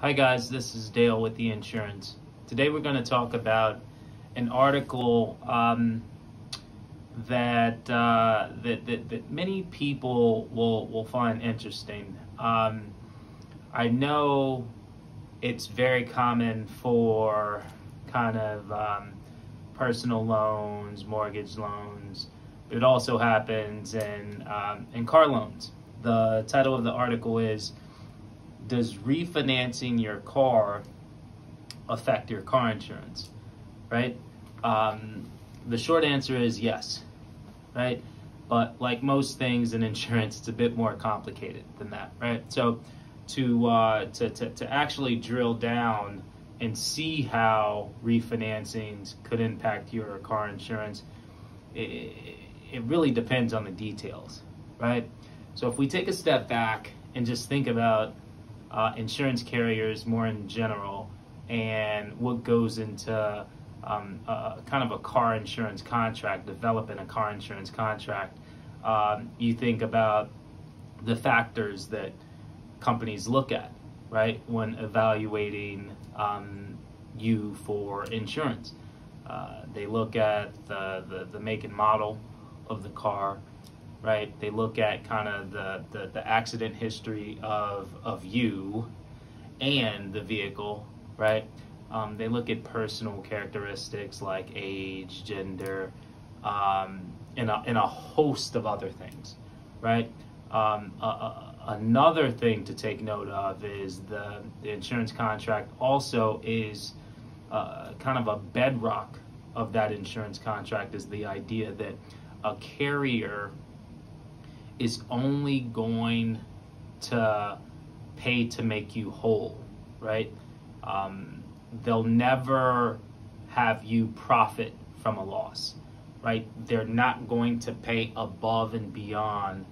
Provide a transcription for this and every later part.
Hi guys, this is Dale with the insurance. Today we're going to talk about an article that many people will find interesting. I know it's very common for kind of personal loans, mortgage loans, but it also happens in car loans. The title of the article is, does refinancing your car affect your car insurance, right? The short answer is yes, right? But like most things in insurance, it's a bit more complicated than that, right? So to actually drill down and see how refinancings could impact your car insurance, it really depends on the details, right? So if we take a step back and just think about insurance carriers more in general and what goes into kind of a car insurance contract, developing a car insurance contract, you think about the factors that companies look at, right, when evaluating you for insurance. They look at the make and model of the car, right? They look at kind of the accident history of you and the vehicle, right? They look at personal characteristics like age, gender, and a host of other things, right? Another thing to take note of is the insurance contract also is kind of a bedrock of that insurance contract is the idea that a carrier is only going to pay to make you whole, right? They'll never have you profit from a loss, right? They're not going to pay above and beyond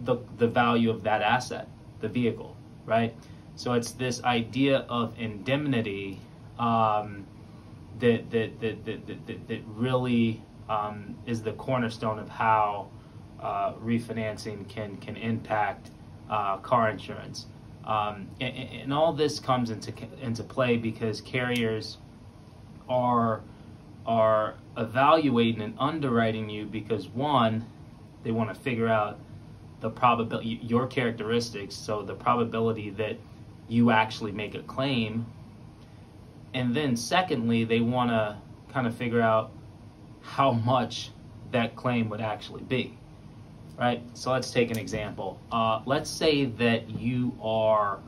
the value of that asset, the vehicle, right? So it's this idea of indemnity that really is the cornerstone of how refinancing can impact car insurance, and all this comes into play because carriers are evaluating and underwriting you because one, they want to figure out the probability, your characteristics, so the probability that you actually make a claim, and then secondly, they want to kind of figure out how much that claim would actually be. Right, so let's take an example. Let's say that you are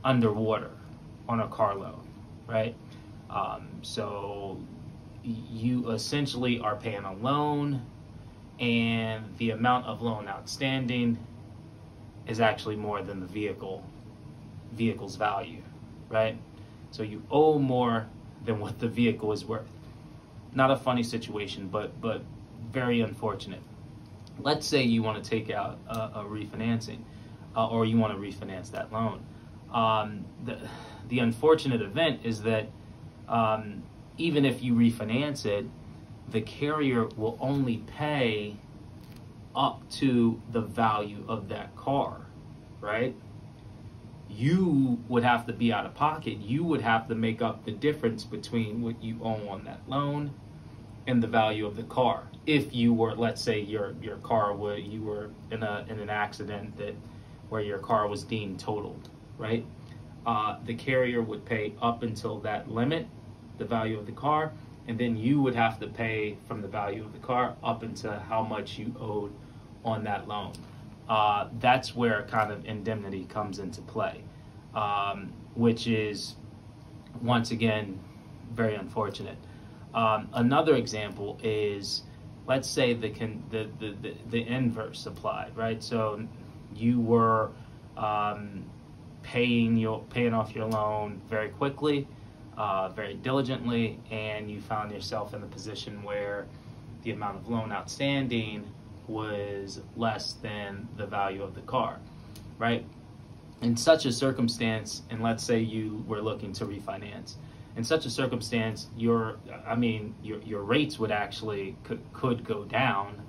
underwater on a car loan, right? So you essentially are paying a loan, and the amount of loan outstanding is actually more than the vehicle's value, right? So you owe more than what the vehicle is worth. Not a funny situation, but very unfortunate. Let's say you want to take out a refinancing, or you want to refinance that loan. The unfortunate event is that even if you refinance it, the carrier will only pay up to the value of that car, right? You would have to be out of pocket. You would have to make up the difference between what you owe on that loan and the value of the car. If you were, let's say your car you were in an accident where your car was deemed totaled, right? The carrier would pay up until that limit, the value of the car, and then you would have to pay from the value of the car up into how much you owed on that loan. That's where kind of indemnity comes into play, which is once again very unfortunate. Another example is, let's say the inverse applied, right? So you were paying off your loan very quickly, very diligently, and you found yourself in the position where the amount of loan outstanding was less than the value of the car, right? In such a circumstance, and let's say you were looking to refinance, in such a circumstance, your rates would actually could go down,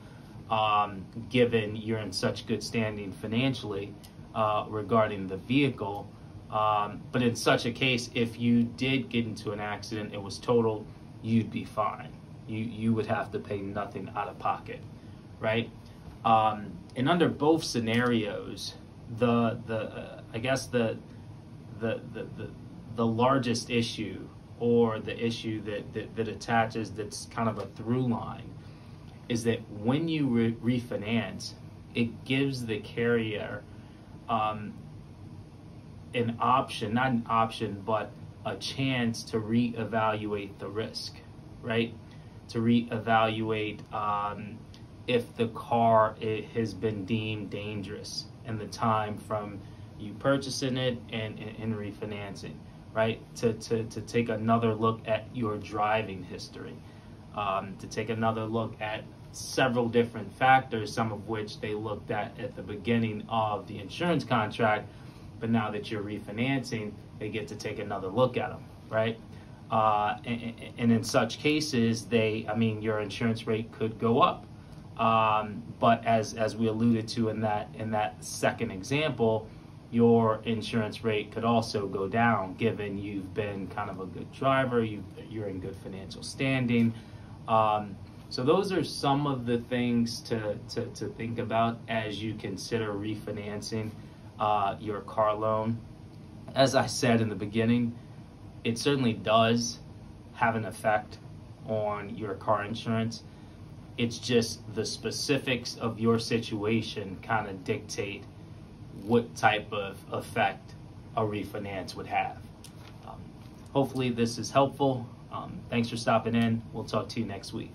given you're in such good standing financially regarding the vehicle, But in such a case, if you did get into an accident, it was total, you'd be fine. You would have to pay nothing out of pocket, right? And under both scenarios, I guess the largest issue, or the issue that attaches, that's kind of a through line, is that when you refinance, it gives the carrier an option, not an option, but a chance to reevaluate the risk, right? To reevaluate if the car has been deemed dangerous in the time from you purchasing it and refinancing, right? To take another look at your driving history, to take another look at several different factors, some of which they looked at the beginning of the insurance contract, but now that you're refinancing, they get to take another look at them, right? And in such cases, your insurance rate could go up. But as we alluded to in that second example, your insurance rate could also go down, given you've been kind of a good driver, you're in good financial standing. So those are some of the things to think about as you consider refinancing your car loan. As I said in the beginning, it certainly does have an effect on your car insurance. It's just the specifics of your situation kind of dictate what type of effect a refinance would have. Hopefully this is helpful. Thanks for stopping in. We'll talk to you next week.